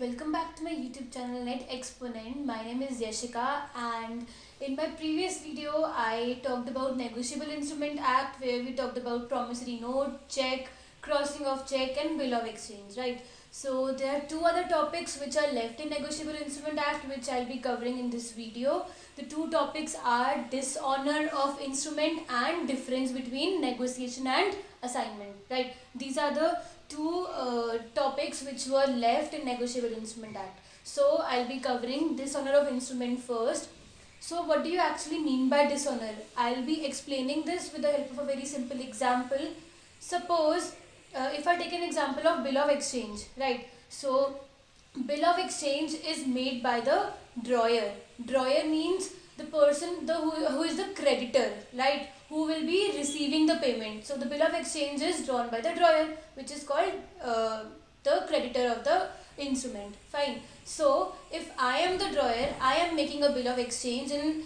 welcome back to my YouTube channel Net Exponent. My name is Yashika, and in my previous video I talked about Negotiable Instrument Act, where we talked about promissory note, check, crossing of check and bill of exchange, right? So there are two other topics which are left in Negotiable Instrument Act which I'll be covering in this video. The two topics are dishonor of instrument and difference between negotiation and assignment, right? These are the two topics which were left in Negotiable Instrument Act. So I'll be covering dishonor of instrument first. So what do you actually mean by dishonor? I'll be explaining this with the help of a very simple example. Suppose if I take an example of bill of exchange, right? So bill of exchange is made by the drawer. Drawer means the person who is the creditor, right? Who will be receiving the payment. So the bill of exchange is drawn by the drawer, which is called the creditor of the instrument. Fine. So if I am the drawer, I am making a bill of exchange, and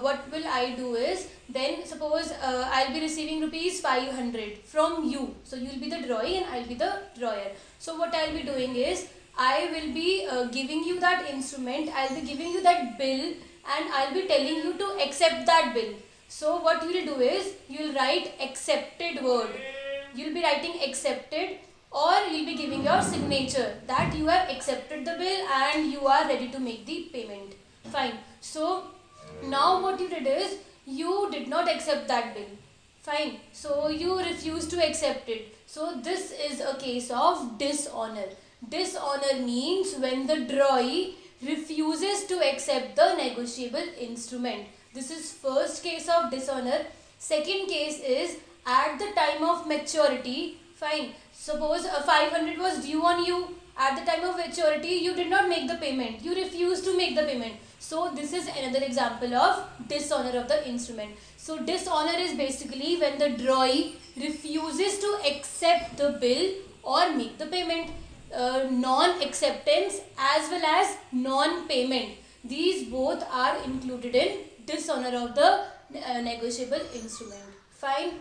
what will I do is, then suppose I'll be receiving rupees 500 from you. So you will be the drawee and I'll be the drawer. So what I'll be doing is, I will be giving you that instrument, I'll be giving you that bill, and I'll be telling you to accept that bill. So what you will do is, you will write accepted word. You will be writing accepted, or you will be giving your signature that you have accepted the bill and you are ready to make the payment. Fine. So now what you did is, you did not accept that bill. Fine. So you refused to accept it. So this is a case of dishonor. Dishonor means when the drawee refuses to accept the negotiable instrument. This is first case of dishonor. Second case is at the time of maturity. Fine. Suppose 500 was due on you. At the time of maturity, you did not make the payment. You refused to make the payment. So this is another example of dishonor of the instrument. So dishonor is basically when the drawee refuses to accept the bill or make the payment. Non-acceptance as well as non-payment, these both are included in dishonor of the negotiable instrument. Fine.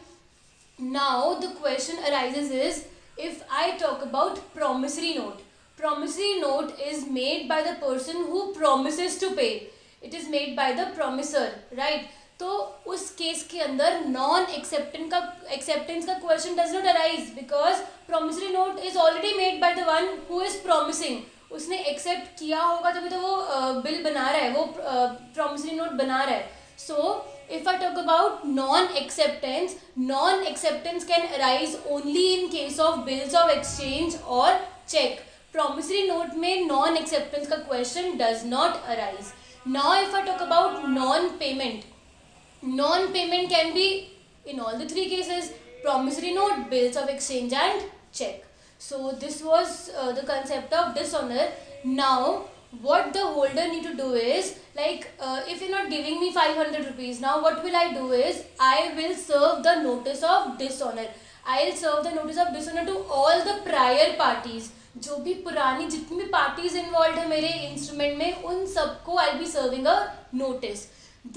Now the question arises is, if I talk about promissory note. Promissory note is made by the person who promises to pay. It is made by the promisor, right? तो उस case के अंदर non acceptance का question does not arise, because promissory note is already made by the one who is promising. उसने accept किया होगा तभी तो वो बिल बना रहा है, वो प्रॉमिसरी नोट बना रहा है. सो if I talk about non-acceptance can arise only in case of bills of exchange or check. Promissory note में non-acceptance का question does not arise. Now if I talk about non-payment, non-payment can be in all the three cases: promissory note, bills of exchange and check. So this was the concept of dishonor. Now what the holder need to do is, like if you're not giving me 500 rupees, now what will I do is, I will serve the notice of dishonor. I'll serve the notice of dishonor to all the prior parties. जो भी पुरानी जितनी भी parties involved है मेरे instrument में, उन सबको I'll be serving a notice.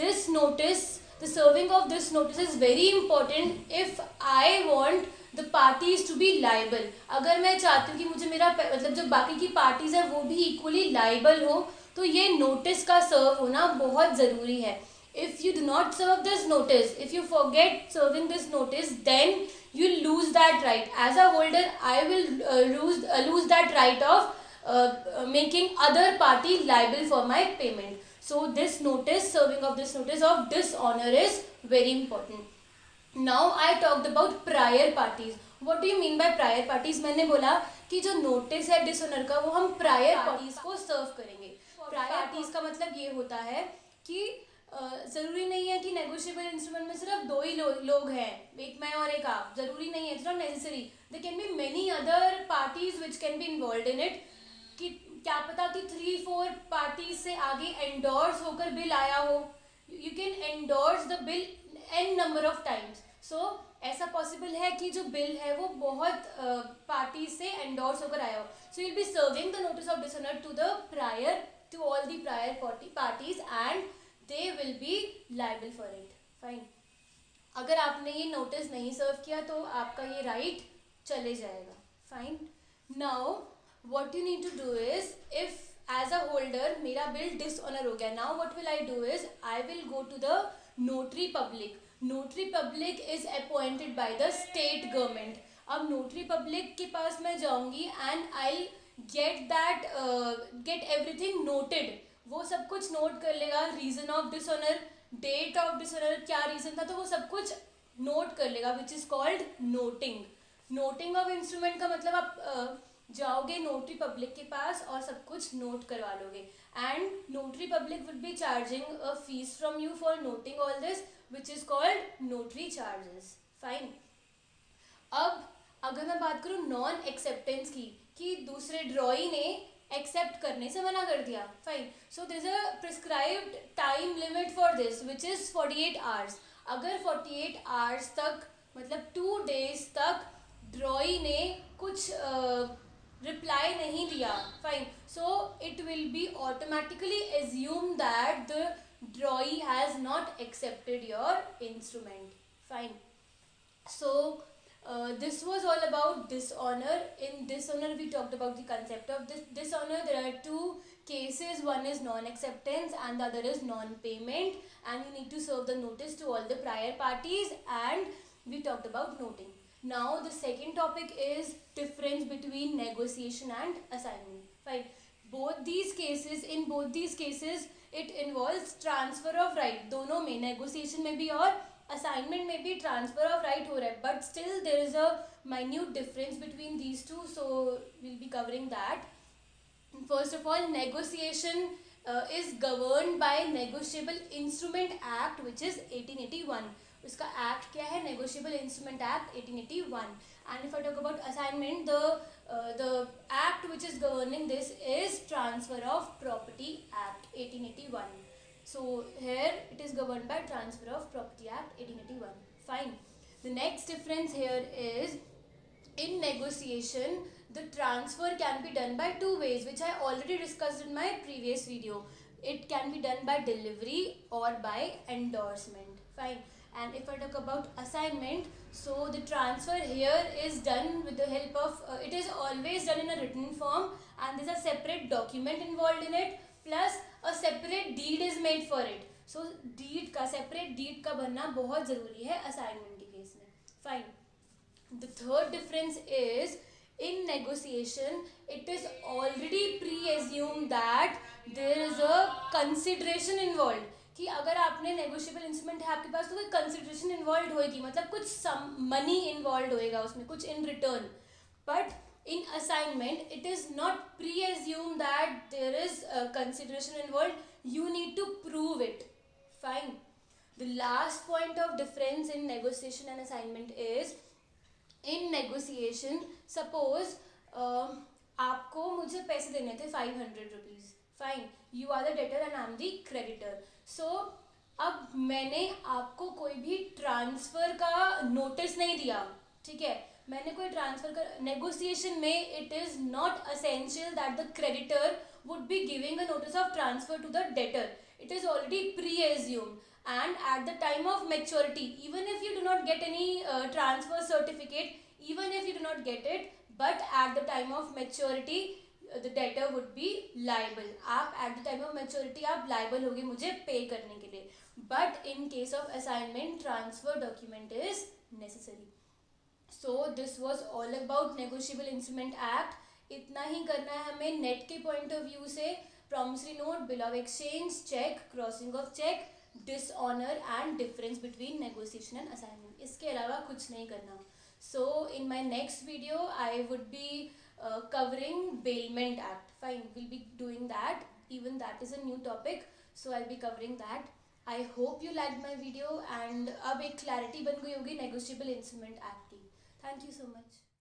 This notice, the serving of this notice is very important if I want the parties to be liable. अगर मैं चाहती हूँ कि मुझे मेरा मतलब जो बाकी की parties है वो भी equally liable हो, तो ये notice का serve होना बहुत ज़रूरी है. If you do not serve this notice, if you forget serving this notice, then you lose that right. As a holder, I will lose that right of making other party liable for my payment. So this notice, serving of this notice of dishonor is very important. Now I talked about prior parties. What do you mean by prior parties? मैंने बोला कि जो notice है dishonor का, वो हम prior parties को serve करेंगे. Prior parties का मतलब ये होता है कि ज़रूरी नहीं है कि negotiable instrument में सिर्फ दो ही लोग हैं, एक मैं और एक आप. ज़रूरी नहीं है, it's not necessary. There can be many other parties which can be involved in it. कि क्या पता कि 3-4 parties से आगे endorse होकर bill आया हो. You can endorse the bill n number of times. So ऐसा possible है कि जो bill है वो बहुत parties से endorse होकर आया हो. So you'll be serving the notice of dishonor to all the prior parties and they will be liable for it. Fine. अगर आपने ये notice नहीं serve किया तो आपका ये right चले जाएगा. Fine. Now what you need to do is, if as a holder मेरा bill dishonor हो गया, now what will I do is I will go to the notary public. Notary public is appointed by the state government. अब notary public के पास मैं जाऊंगी and I'll get everything noted. वो सब कुछ नोट कर लेगा, reason of dishonour, date of dishonour, क्या रीजन था, तो वो सब कुछ नोट कर लेगा, which is called noting. Noting of instrument का मतलब आप जाओगे नोटरी पब्लिक के पास और सब कुछ नोट करवा लोगे, and notary public will be charging a fees from you for noting all this, which is called notary charges. Fine. अब अगर मैं बात करूँ नॉन एक्सेप्टेंस की, कि दूसरे ड्रॉई ने एक्सेप्ट करने से मना कर दिया. Fine. So this a prescribed time limit for this which is 48 hours. अगर 48 आवर्स तक, मतलब 2 days तक ड्रॉई ने कुछ रिप्लाई नहीं दिया, fine, so it will be automatically assume that the ड्रॉई has not accepted your instrument. Fine. So this was all about dishonor. In dishonor we talked about the concept of dishonor. There are 2 cases. One is non-acceptance and the other is non-payment, and you need to serve the notice to all the prior parties, and we talked about noting. Now the second topic is difference between negotiation and assignment. Fine. In both these cases it involves transfer of right. दोनों में, negotiation में भी और assignment में भी transfer of right हो रहा है, but still there is a minute difference between these two, so will be covering that. First of all, negotiation is governed by negotiable instrument act which is 1881. उसका act क्या है? Negotiable instrument act 1881. And if I talk about assignment, the act which is governing this is transfer of property act 1881. So here it is governed by Transfer of Property Act 1881. Fine. The next difference here is, in negotiation the transfer can be done by 2 ways, which I already discussed in my previous video. It can be done by delivery or by endorsement. Fine. And if I talk about assignment, so the transfer here is done with the help of, it is always done in a written form, and there is a separate document involved in it, plus a separate deed is made for it. So deed का, separate deed का बनना बहुत जरूरी है assignment के case में. Fine. The third difference is, in negotiation it is already presume that there is a consideration involve, कि अगर आपने नेगोशिएबल इंस्ट्रूमेंट है आपके पास तो कोई कंसिडरेशन इन्वॉल्व होएगी, मतलब कुछ मनी इन्वॉल्व होएगा उसमें, कुछ in return. But in assignment it is not pre-assumed that there is consideration involved. You need to prove it. Fine. The last point of difference in negotiation and assignment is, in negotiation suppose आपको मुझे पैसे देने थे 500 rupees. Fine. You are the debtor and I am the creditor. So अब मैंने आपको कोई भी ट्रांसफर का नोटिस नहीं दिया, ठीक है, मैंने कोई ट्रांसफर कर, नेगोशिएशन में it is not essential that the creditor would be giving a notice of transfer to the debtor. It is already presumed, and at the time of maturity, even if you do not get any transfer certificate, even if you do not get it, but at the time of maturity the debtor would be liable. आप at the time of maturity आप liable होगे मुझे पे करने के लिए, but in case of assignment transfer document is necessary. So this was all about Negotiable Instrument Act. इतना ही करना है हमें नेट के पॉइंट ऑफ व्यू से. Promissory note, bill of exchange, cheque, crossing of cheque, dishonour and difference between negotiation and assignment. इसके अलावा कुछ नहीं करना. So in my next video I would be covering bailment act. Fine, we'll be doing that. Even that is a new topic, so I'll be covering that. I hope you liked my video, and अब एक clarity बन गई होगी negotiable instrument act की. Thank you so much.